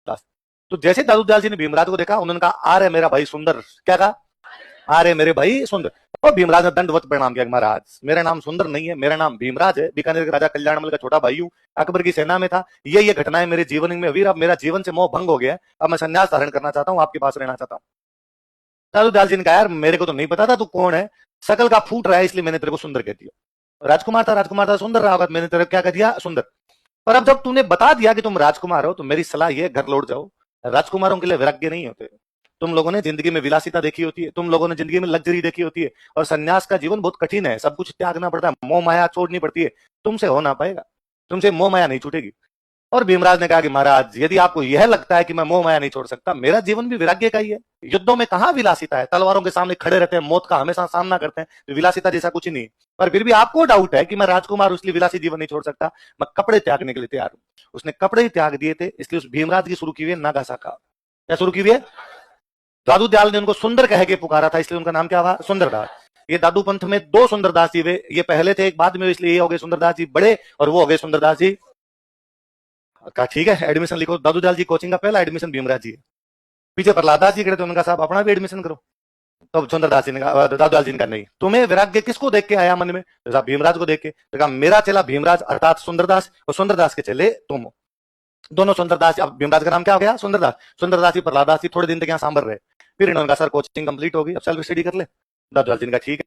दास। तो जैसे दादू दयाल जी ने भीमराज को देखा, उन्होंने कहा, आ रे मेरा भाई सुंदर। क्या कहा? आ रे मेरे भाई सुंदर। और भीमराज ने दंडवत प्रणाम किया, महाराज मेरा नाम सुंदर नहीं है, मेरा नाम भीमराज है, बीकानेर के राजा कल्याणमल का छोटा भाई हूँ, अकबर की सेना में था, ये घटनाएं मेरे जीवन में हुई, अब मेरा जीवन से मोह भंग हो गया, अब मैं संन्यास धारण करना चाहता हूँ, आपके पास रहना चाहता हूँ। दादू दयाल जी ने कहा, यार मेरे को तो नहीं पता था तू कौन है, शकल का फूट रहा है इसलिए मैंने तेरे को सुंदर कह दिया। राजकुमार था सुंदर रहा होगा, मैंने तेरे को क्या कह दिया? सुंदर। पर अब जब तूने बता दिया कि तुम राजकुमार हो, तो मेरी सलाह ये, घर लौट जाओ। राजकुमारों के लिए वैराग्य नहीं होते। तुम लोगों ने जिंदगी में विलासिता देखी होती है, तुम लोगों ने जिंदगी में लग्जरी देखी होती है, और सन्यास का जीवन बहुत कठिन है, सब कुछ त्यागना पड़ता है, मोह माया छोड़नी पड़ती है। तुमसे हो ना पाएगा, तुमसे मोह माया नहीं छूटेगी। और भीमराज ने कहा कि महाराज, यदि आपको यह लगता है कि मैं मोह माया नहीं छोड़ सकता, मेरा जीवन भी वैराग्य का ही है। युद्धों में कहां विलासिता है, तलवारों के सामने खड़े रहते हैं, मौत का हमेशा सामना करते हैं, तो विलासिता जैसा कुछ नहीं है। पर फिर भी आपको डाउट है कि मैं राजकुमार इसलिए विलासी जीवन नहीं छोड़ सकता, मैं कपड़े त्यागने के लिए तैयार हूं। उसने कपड़े ही त्याग दिए थे, इसलिए उस भीमराज की शुरू की हुई है नागासाका। क्या शुरू की हुई है? दादू दयाल ने उनको सुंदर कह के पुकारा था, इसलिए उनका नाम क्या हुआ? सुंदरदास। ये दादू पंथ में दो सुंदरदास जी हुए, ये पहले थे, एक बाद में, इसलिए ये हो गए सुंदरदास जी बड़े, और वो हो गए सुंदरदास जी। कहा ठीक है, एडमिशन लिखो। दादू दयाल जी कोचिंग का पहला एडमिशन भीमराज जी है। पीछे प्रहलाद दास जी खड़े थे, उनका साहब अपना भी एडमिशन करो। तो सुंदरदास जी ने कहा, दादू दयाल जी ने कहा, नहीं, तुम्हें वैराग्य किसको देख के आया मन में? तो साहब भीमराज को देख के। तो कहा, मेरा चेला भीमराज अर्थात सुंदरदास, और सुंदरदास के चेले तुम हो। दोनों सुंदरदास। अब भीमराज का नाम क्या हो गया? सुंदरदास। सुंदरदास जी प्रहलाद दास जी थोड़े दिन तक यहाँ सांबर रहे, फिर इन्होंने कहा, सर कोचिंग कंप्लीट होगी, अब सेल्फ स्टडी कर ले। दादू दयाल जी ने कहा ठीक है।